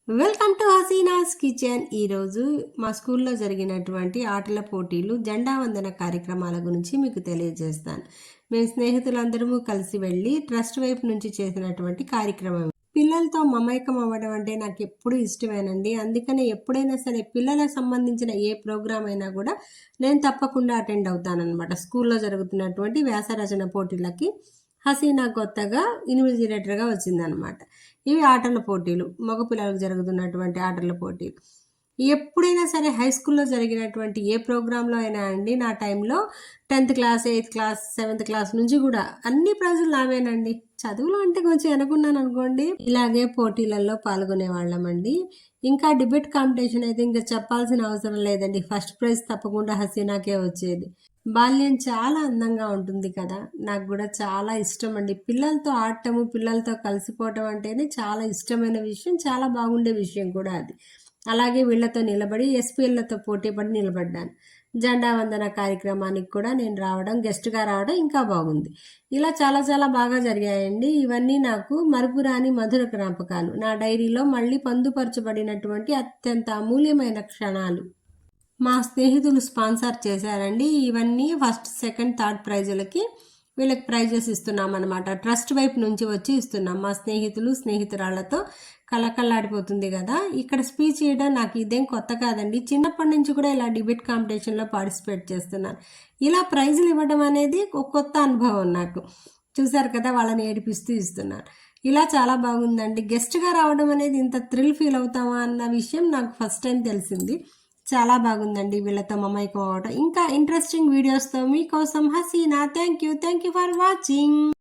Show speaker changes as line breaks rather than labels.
Welcome to Hasina's kitchen. ఈరోజు మా స్కూల్లో జరిగినటువంటి ఆటల పోటీలు, జెండా వందన కార్యక్రమాల గురించి మీకు తెలియజేస్తాను. మేము స్నేహితులందరము కలిసి వెళ్ళి ట్రస్ట్ వైపు నుంచి చేసినటువంటి కార్యక్రమం. పిల్లలతో మమైకం అవ్వడం అంటే నాకు ఎప్పుడు ఇష్టమేనండి. అందుకనే ఎప్పుడైనా సరే పిల్లలకు సంబంధించిన ఏ ప్రోగ్రామ్ అయినా కూడా నేను తప్పకుండా అటెండ్ అవుతానన్నమాట. స్కూల్లో జరుగుతున్నటువంటి వ్యాసరచన పోటీలకి హసీనా కొత్తగా ఇన్విజిలేటర్గా వచ్చిందనమాట. ఇవి ఆటల పోటీలు, మగపిల్లలకు జరుగుతున్నటువంటి ఆటల పోటీలు. ఎప్పుడైనా సరే హై స్కూల్లో జరిగినటువంటి ఏ ప్రోగ్రాంలో అయినా అండి, నా టైంలో 10th class, 8th class, 7th class నుంచి కూడా అన్ని ప్రైజులు నావేనండి. చదువులో అంటే కొంచెం వెనుకున్నాను అనుకోండి. ఇలాగే పోటీలలో పాల్గొనే వాళ్ళమండి. ఇంకా డిబేట్ కాంపిటీషన్ అయితే ఇంకా చెప్పాల్సిన అవసరం లేదండి. ఫస్ట్ ప్రైజ్ తప్పకుండా హసీనాకే వచ్చేది. బాల్యం చాలా అందంగా ఉంటుంది కదా. నాకు కూడా చాలా ఇష్టం అండి పిల్లలతో ఆడటము, పిల్లలతో కలిసిపోవటం అంటేనే చాలా ఇష్టమైన విషయం, చాలా బాగుండే విషయం కూడా అది. అలాగే వీళ్ళతో నిలబడి ఎస్పీఎల్లతో పోటీ పడి నిలబడ్డాను. జెండా వందన కార్యక్రమానికి కూడా నేను రావడం, గెస్ట్గా రావడం ఇంకా బాగుంది. ఇలా చాలా చాలా బాగా జరిగాయండి. ఇవన్నీ నాకు మరుపురాని మధుర జ్ఞాపకాలు. నా డైరీలో మళ్ళీ పొందుపరచబడినటువంటి అత్యంత అమూల్యమైన క్షణాలు. మా స్నేహితులు స్పాన్సర్ చేశారండి. ఇవన్నీ ఫస్ట్, సెకండ్, థర్డ్ ప్రైజులకి వీళ్ళకి ప్రైజెస్ ఇస్తున్నాం అనమాట. ట్రస్ట్ వైపు నుంచి వచ్చి ఇస్తున్నాం. మా స్నేహితులు, స్నేహితురాళ్లతో కళకళలాడిపోతుంది కదా. ఇక్కడ స్పీచ్ చేయడం నాకు ఇదేం కొత్త కాదండి. చిన్నప్పటి నుంచి కూడా ఇలా డిబేట్ కాంపిటీషన్లో పార్టిసిపేట్ చేస్తున్నాను. ఇలా ప్రైజులు ఇవ్వడం అనేది ఒక కొత్త అనుభవం నాకు. చూశారు కదా, వాళ్ళని ఏడిపిస్తూ ఇస్తున్నాను. ఇలా చాలా బాగుందండి. గెస్ట్గా రావడం అనేది ఇంత థ్రిల్ ఫీల్ అవుతామా అన్న విషయం నాకు ఫస్ట్ టైం తెలిసింది. చాలా బాగుందండి వీళ్ళతో మమైకం అవ్వడం. ఇంకా ఇంట్రెస్టింగ్ వీడియోస్తో మీకోసం Haseena. Thank you for watching.